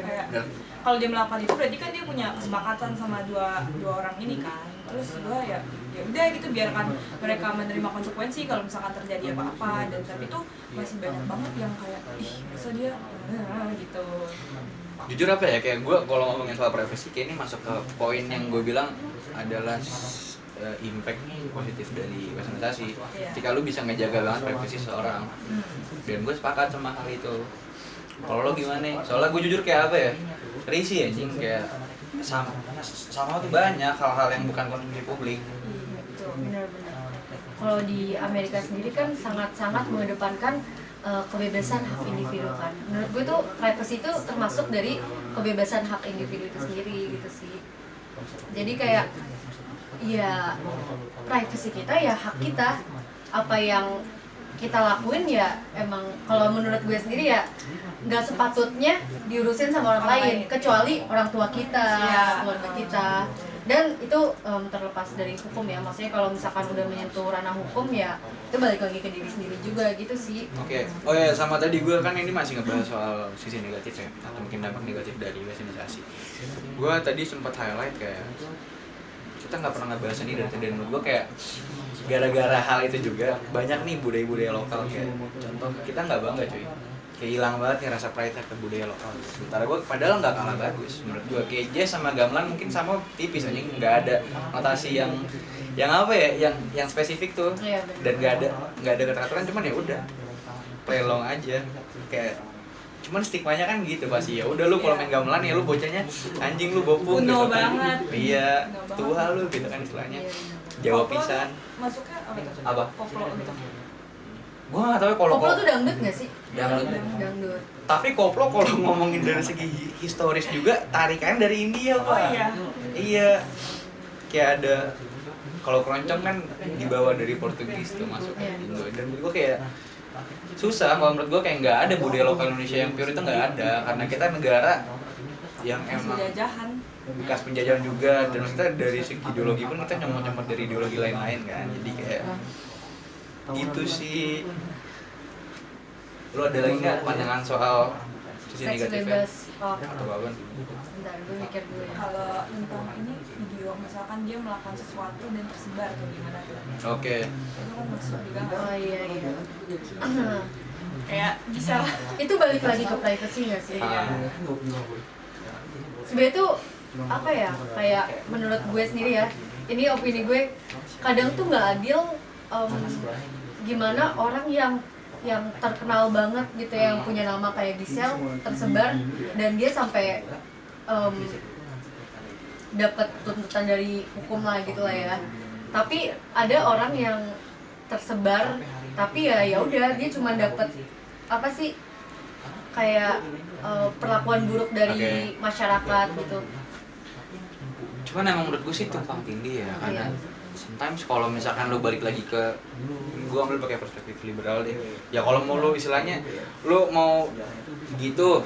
Kayak kalau dia melakukan itu berarti kan dia punya kesepakatan sama dua orang ini kan. Terus gue ya udah gitu, biarkan mereka menerima konsekuensi kalau misalkan terjadi apa-apa. Dan tapi tuh masih banyak banget yang kayak masa dia gitu. Jujur apa ya, kayak gue kalau ngomongin soal privasi kayak ini masuk ke poin yang gue bilang adalah impact positif dari westernisasi. Ketika lu bisa ngejaga banget privasi seseorang, dan gue sepakat sama hal itu. Kalau lo gimana? Soalnya gue jujur kayak apa ya, risih ya anjing, kayak sama tuh banyak hal-hal yang bukan konsumsi publik. Iya, betul. Benar-benar. Kalau di Amerika sendiri kan sangat-sangat mengedepankan kebebasan hak individu kan. Menurut gue tuh privacy itu termasuk dari kebebasan hak individu itu sendiri gitu sih. Jadi kayak ya privacy kita ya hak kita, apa yang kita lakuin ya emang kalau menurut gue sendiri ya nggak sepatutnya diurusin sama orang lain kecuali orang tua kita, keluarga kita, dan itu terlepas dari hukum ya, maksudnya kalau misalkan udah menyentuh ranah hukum ya itu balik lagi ke diri sendiri juga gitu sih. Oke. Oh ya, sama tadi gue kan ini masih ngebahas soal sisi negatif ya, atau mungkin dampak negatif dari westernisasi. Gue tadi sempat highlight kayak kita nggak pernah ngebahas ini, dan menurut gue kayak gara-gara hal itu juga banyak nih budaya-budaya lokal, kayak contoh kita nggak bangga cuy, kayak hilang banget nih rasa pride ke budaya lokal. Sementara gue padahal nggak kalah bagus menurut gue, kayak jazz sama gamelan mungkin sama tipis aja, nggak ada notasi yang apa ya, yang spesifik tuh, Iya, bener. dan nggak ada kata-kata, cuman ya udah play along aja kayak cuman stigmanya kan gitu pasti ya udah lu kalau main gamelan ya lu bocahnya anjing lu bopung Kuno gitu kan. banget. Iya Kuno banget. tua lu gitu kan istilahnya Jawa Koplo pisan masuknya apa tuh? Apa? Koplo gitu. gua nggak tahu ya kalau Koplo tuh dangdut nggak sih? Dangdut. Dangdut. tapi koplo kalau ngomongin dari segi historis juga tarikannya dari India Oh pak iya. iya kayak ada kalau keroncong kan dibawa dari Portugis tuh masuk ke Iya. Indo dan menurut gua kayak susah kalau menurut gua kayak nggak ada budaya lokal Indonesia yang pure itu nggak ada karena kita negara yang emang Penjajahan. bekas penjajahan juga dan maksudnya dari segi ideologi pun kita nyomot-nyomot dari ideologi lain-lain kan jadi kayak gitu sih lu ada lagi nggak pandangan soal sisi Seks negatifnya bebas. Oh, atau apa bentar, gue mikir dulu ya. Kalau tentang ini video misalkan dia melakukan sesuatu dan tersebar tuh gimana tuh? oke Itu kan maksud juga nggak Oh sih? iya iya. Kayak bisa lah. Itu balik lagi ke privacy nggak sih? Ah. Sebenarnya tuh apa ya? Kayak menurut gue sendiri ya. Ini opini gue. Kadang tuh nggak adil. Gimana orang yang terkenal banget gitu yang punya nama kayak Gisel tersebar dan dia sampai dapat tuntutan dari hukum lah gitu lah ya. Tapi ada orang yang tersebar tapi ya udah dia cuma dapat apa sih kayak perlakuan buruk dari Oke. masyarakat gitu. cuman emang menurut gue sih tumpang tindih ya karena sometimes kalau misalkan lu balik lagi ke gue ambil pakai perspektif liberal deh ya kalau mau lu istilahnya lu mau gitu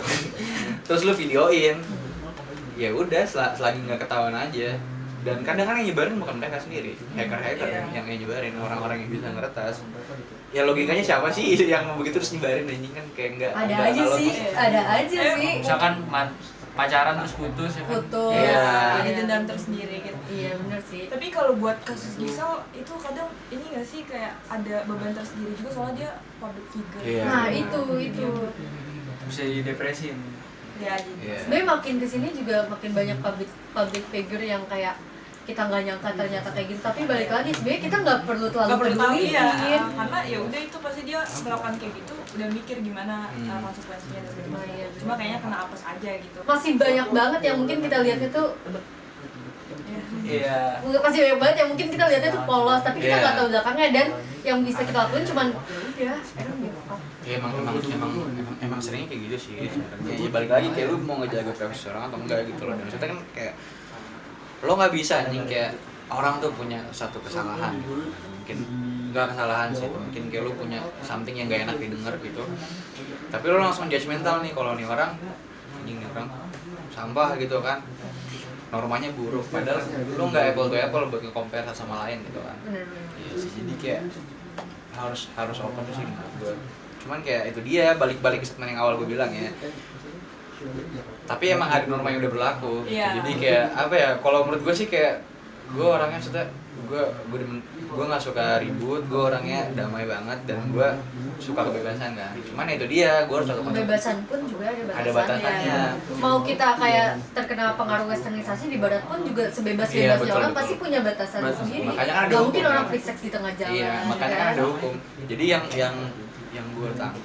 terus lu videoin ya udah selagi nggak ketahuan aja dan kadang kan yang nyebarin bukan mereka sendiri hacker yang nyebarin orang-orang yang bisa ngeretas ya logikanya siapa sih yang mau begitu terus nyebarin anjing kan kayak nggak Ada nggak aja sih, logis. ada aja sih. Misalkan pacaran terus putus ya kan? Putus. Iya. Jadi dendam tersendiri gitu. Iya bener sih. Tapi kalau buat kasus Gisel itu kadang ini nggak sih kayak ada beban tersendiri juga soalnya dia public figure. Iya. Nah itu. Bisa jadi depresi. Ya jadi. Iya. Sebenarnya makin kesini juga makin banyak public figure yang kayak kita nggak nyangka ternyata kayak gitu. Tapi balik lagi sebenarnya kita nggak perlu terlalu Gak perlu tahu peduliin. ya, karena ya udah itu pasti dia melakukan kayak gitu udah mikir gimana konsekuensinya dan sebagainya. Oh, iya. Cuma kayaknya kena apes aja gitu. Masih banyak banget yang mungkin kita lihatnya tuh Iya. masih banyak banget yang mungkin kita lihatnya tuh polos tapi kita Iya. nggak tahu belakangnya dan yang bisa kita lakuin cuman ya sekarang gitu. Ya emang seringnya kayak gitu sih sebenarnya. Ya balik lagi kayak lu mau ngejaga privasi orang atau enggak gitu loh. Dan maksudnya kan kayak lo nggak bisa anjing kayak orang tuh punya satu kesalahan gitu. Mungkin nggak kesalahan sih, mungkin kayak lu punya something yang gak enak didengar gitu. Tapi lo langsung judgmental nih kalau nih orang anjing nih orang sampah gitu kan. Normanya buruk padahal lu nggak apple to apple buat nge-compare satu sama lain gitu kan. Bener-bener. Iya sih, jadi kayak harus open sih menurut gue. Cuman kayak itu dia balik-balik ke statement yang awal gue bilang ya. Tapi emang ada norma yang udah berlaku. Iya. Jadi kayak apa ya? Kalau menurut gue sih kayak gue orangnya sudah gue nggak suka ribut, gue orangnya damai banget dan gue suka kebebasan kan. Cuman itu dia, gue harus tahu Kebebasan pun juga ada batasannya. Mau kita kayak terkena pengaruh westernisasi di barat pun juga Iya, sebebas-bebasnya betul, orang betul. pasti punya batasan Betul. sendiri. Makanya kan ada Gak mungkin hukum, orang kan? free sex di tengah jalan. Iya, makanya kan ada hukum. Jadi yang gue tangkap.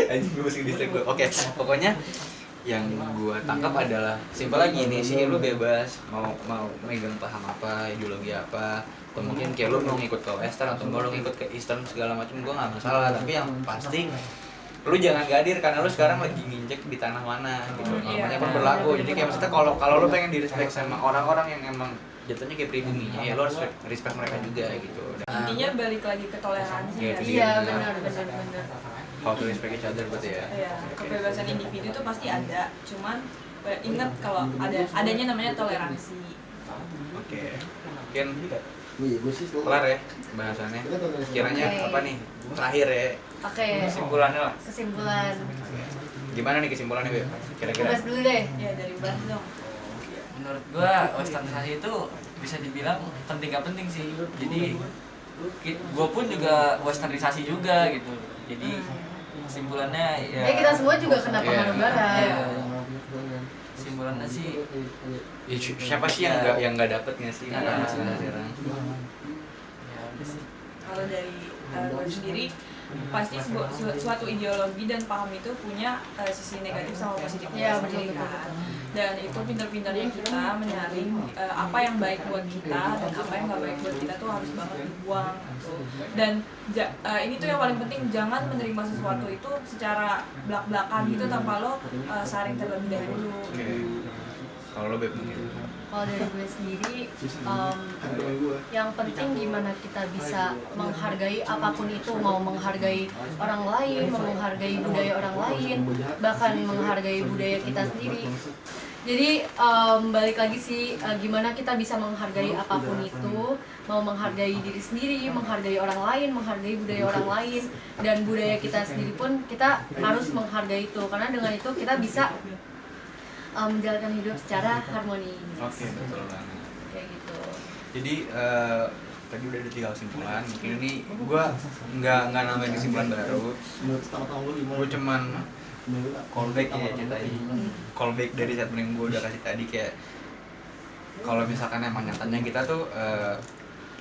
Anjing gue mesti distrek gue. Oke, pokoknya yang gue tangkap adalah simpel lagi nih sih lu bebas mau megang paham apa ideologi apa atau mungkin kayak lu mau ngikut ke western atau mau lu ngikut ke eastern segala macam gue nggak masalah tapi yang pasti lu jangan gadir karena lu sekarang lagi nginjek di tanah mana gitu namanya pun berlaku jadi kayak maksudnya kalau lu pengen di respect sama orang-orang yang emang jatuhnya kayak pribuminya ya lu harus respect mereka juga gitu. Intinya balik lagi ke toleransi Iya, ya. Iya benar. How to respect each other berarti ya. Iya, kebebasan individu itu pasti ada. Cuman ingat kalau adanya namanya toleransi. Oke. Mungkin kelar ya bahasannya. Kiranya apa nih? Terakhir ya. Oke. Kesimpulannya lah. Kesimpulan. Gimana nih kesimpulannya, Beb? Kira-kira. Bahas dulu deh. Ya dari bahas dong. Menurut gua westernisasi itu bisa dibilang penting gak penting sih. Jadi gua pun juga westernisasi juga gitu. Jadi kesimpulannya ya. Kita semua juga kena pengaruh Iya. barat. Iya. Kesimpulannya sih Ya, siapa sih yang nggak dapet nggak sih? Iya. Sekarang. ya udah sih. Kalau dari gue sendiri pasti suatu ideologi dan paham itu punya sisi negatif sama positifnya sendiri kan. Dan itu pintar-pintarnya kita menyaring apa yang baik buat kita dan apa yang nggak baik buat kita tuh harus banget dibuang gitu. Dan ini tuh yang paling penting, jangan menerima sesuatu itu secara belak-belakan gitu tanpa lo saring terlebih dahulu. Kalau lo Beb mungkin? Kalau dari gue sendiri, yang penting gimana kita bisa menghargai apapun itu, mau menghargai orang lain, mau menghargai budaya orang lain, bahkan menghargai budaya kita sendiri. Jadi balik lagi sih, gimana kita bisa menghargai apapun itu, mau menghargai diri sendiri, menghargai orang lain, menghargai budaya orang lain, dan budaya kita sendiri pun kita harus menghargai itu, karena dengan itu kita bisa menjalankan hidup secara harmonis. Oke, betul banget. Kayak gitu. Jadi tadi udah ada 3 kesimpulan. Mungkin ini gue nggak nambahin kesimpulan baru. Gue cuman callback ya ceritanya. Callback dari statement yang gue udah kasih tadi, kayak kalau misalkan emang nyatanya kita tuh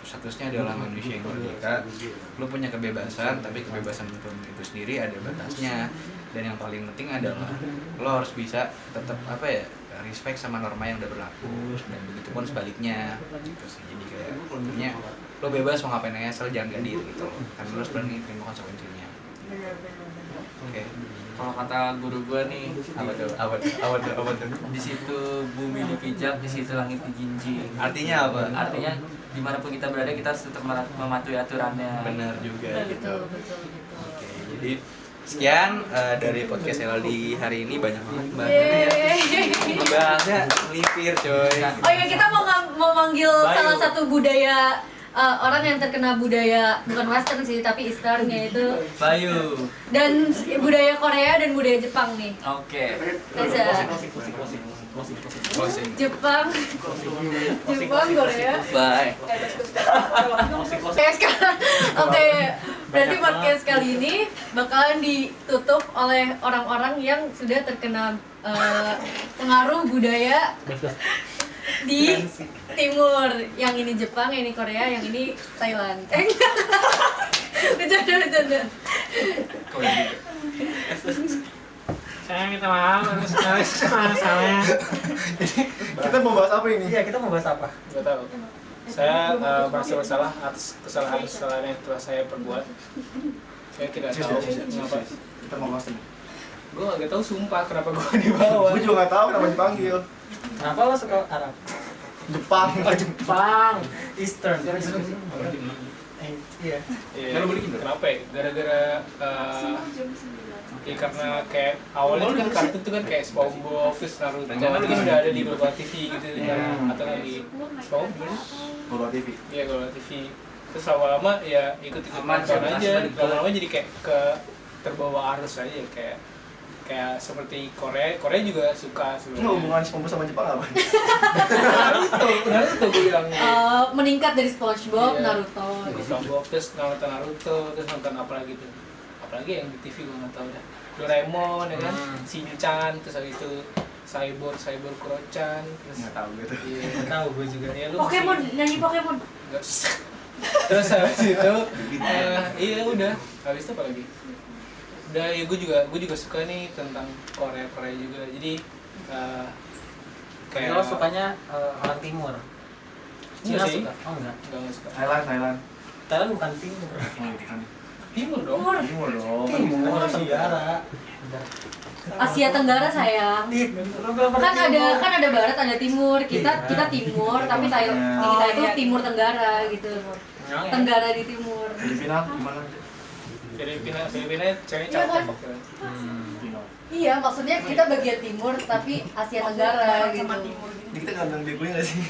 statusnya adalah manusia yang merdeka, lo punya kebebasan, tapi kebebasan itu sendiri ada batasnya. Dan yang paling penting adalah lo harus bisa tetap respect sama norma yang udah berlaku, dan begitu pun sebaliknya gitu sih. Jadi kayak intinya lo bebas mau ngapain aja, asal jangan gadir gitu loh, karena lo harus berani terima konsekuensinya. Oke. Kalau kata guru gua nih, Apa tuh? di situ bumi dipijak, di situ langit dijinjing. Artinya apa? Artinya dimanapun kita berada, kita harus tetap mematuhi aturannya. Benar juga gitu. Betul. Oke, jadi sekian dari podcast LD hari ini. Banyak banget bahasnya. Bahasnya melipir coy. Oh iya, kita mau manggil salah satu budaya orang yang terkena budaya bukan Western sih, tapi Eastern, yaitu Bayu. dan budaya Korea dan budaya Jepang nih. Oke. Reza. Closing. Jepang, Korea. Bye. Oke, berarti podcast kali ini bakalan ditutup oleh orang-orang yang sudah terkena pengaruh budaya di timur. Yang ini Jepang, yang ini Korea, yang ini Thailand. Bercanda. Saya minta maaf, harus salah. Kita mau bahas apa ini? Iya, kita mau bahas apa? Gak tahu. Saya merasa bersalah atas kesalahan yang telah saya perbuat. Saya tidak tahu kenapa. Kita mau bahas ini. Gue gak tahu sumpah kenapa gue dibawa. Gue juga nggak tahu kenapa dipanggil. Kenapa lo suka Arab? Jepang. Jepang, Eastern. Iya. Kan lo balikin, bro? Kenapa ya? Gara-gara ya karena kayak awalnya tuh kan kartun tuh kan kayak SpongeBob, terus Naruto, itu kan udah ada di Global TV gitu kan, atau di SpongeBob gimana? Global TV. Iya, Global TV. Terus lama-lama ya ikut-ikut nonton aja, lama-lama jadi kayak terbawa arus aja, kayak seperti Korea juga suka Ini sebenarnya. hubungan SpongeBob sama Jepang apa? Naruto gue bilang. Meningkat dari SpongeBob, Iya. Naruto. SpongeBob, terus nonton Naruto, terus nonton apa lagi tuh? Apalagi yang di TV gue nggak tahu dah. Doraemon ya kan, Shinchan, terus habis itu Cyborg Kuro-chan, terus Nggak tahu gitu. iya, nggak tahu gue juga. Ya, lu Pokemon, mesti- nyanyi Pokemon. Nggak. Terus habis itu iya udah, habis itu apa lagi? Udah ya gue juga suka nih tentang Korea juga. Jadi kayak Kalau sukanya orang timur. Cina Enggak sih. suka? Oh enggak. Enggak suka. Thailand. Thailand bukan timur. Timur dong. Timur dong. Timur Tenggara. Asia Tenggara sayang. Kan ada barat, ada timur. Kita timur, tapi kita itu timur Tenggara gitu. Tenggara di timur. Filipina gimana? Filipina cewek Iya kan? cakep. Iya, maksudnya kita bagian timur tapi Asia Tenggara gitu. Ini kita nggak bilang begonya nggak sih?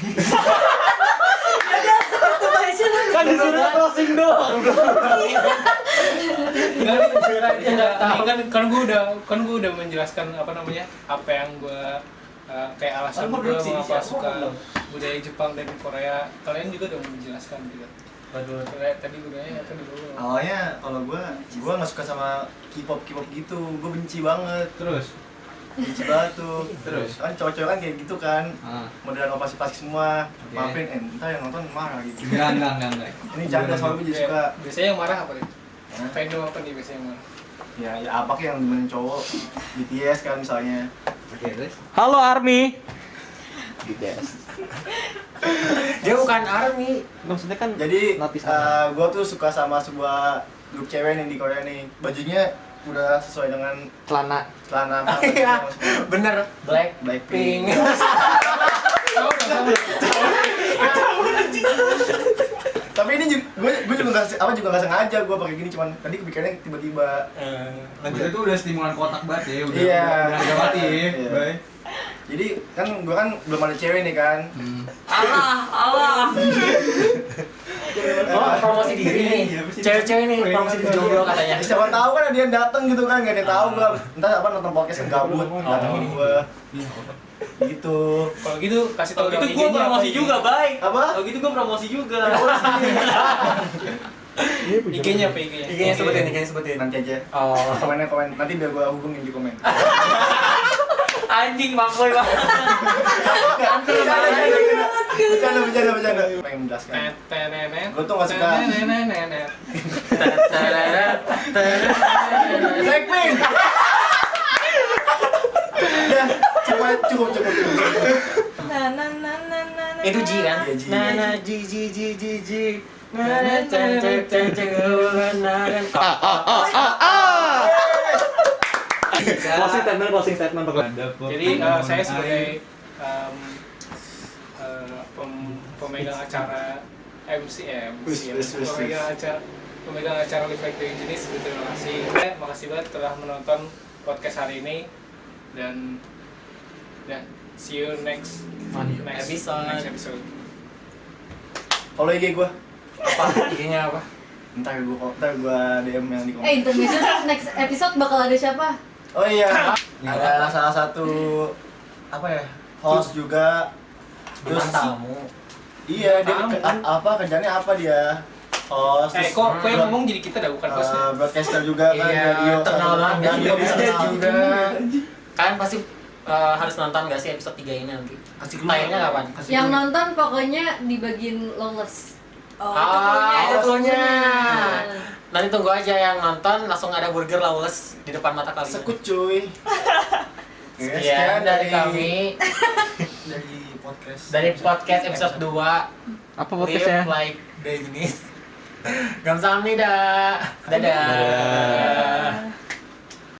Kan disuruh closing doang. Kan gue udah menjelaskan apa yang gue kayak alasan gue mengapa suka budaya Jepang dan Korea. Kalian juga udah menjelaskan juga. Tadi budaya apa dulu? Awalnya kalau gue nggak suka sama K-pop gitu. Gue benci banget. Benci banget tuh. Terus? Kan cowok-cowok kan kayak gitu kan. Ah. Modelan plastik semua. Oke. Maafin, entar yang nonton marah gitu. Enggak. Ini canda soalnya gue jadi suka. Biasanya yang marah apa nih? Fandom apa nih biasanya Mar? Ya apa yang demen cowok? BTS kan misalnya. Oke, terus. Halo Army. Dia bukan ARMY. Maksudnya kan Jadi lapis gue tuh suka sama sebuah grup cewek nih di Korea nih. Bajunya udah sesuai dengan celana. celana Iya, apa semua. bener. Blackpink. Tapi ini gue juga nggak sengaja gue pakai gini, cuman tadi kepikirannya tiba-tiba. Lanjut itu udah stimulan kotak banget ya, udah Iya. udah mati ya. Iya. Bye. Jadi gue kan belum ada cewek nih kan. Allah. Oh, promosi diri nih. Cewek-cewek nih promosi diri jomblo katanya. Siapa tahu kan ada yang datang gitu kan, nggak ada yang tahu gue. Entar apa nonton podcast kan gabut, datangin gue. Gitu. Kalau gitu kasih tau Kalau dong gitu gua IG-nya promosi apa, juga, Bay. Apa? Kalau gitu gua promosi juga. IG-nya apa IG-nya? IG-nya sebutin. Nanti aja. Oh. Komen nanti biar gue hubungin di komen. Anjing Bangkoy banget. Bercanda. Pengen menjelaskan. Tetenenet. Gue tuh nggak suka. Tetenenet. Blackpink. Ya, cukup. Itu G kan? Iya, G. Nana G. Nana cek. Closing statement Jadi saya sebagai pemegang acara pemegang acara Live Like the Jenis, terima kasih. Makasih banget telah menonton podcast hari ini dan see you next episode. Follow IG gue. Apa? IG-nya apa? Ntar gue DM yang di komen. Intermission next episode bakal ada siapa? Oh iya, ada salah satu apa ya, host juga. Bintang tamu. Iya, dia kerjanya apa dia? Host. Kok yang ngomong jadi kita dah bukan hostnya. Broadcaster juga kan, Iya, radio. terkenal banget. Radio Dia terkenal. juga. Kalian pasti harus nonton gak sih episode 3 ini nanti? Kasih clue. Tayangnya kapan? Kasih Yang clue. nonton pokoknya dibagiin lawless. Itu cluenya. Nah. Nanti tunggu aja yang nonton langsung ada burger lawless di depan mata kalian. Sekut cuy. Sekian dari kami dari podcast. dari podcast episode 2 Apa podcastnya? Live Like the Jenis. Gamsamnida. Dadah.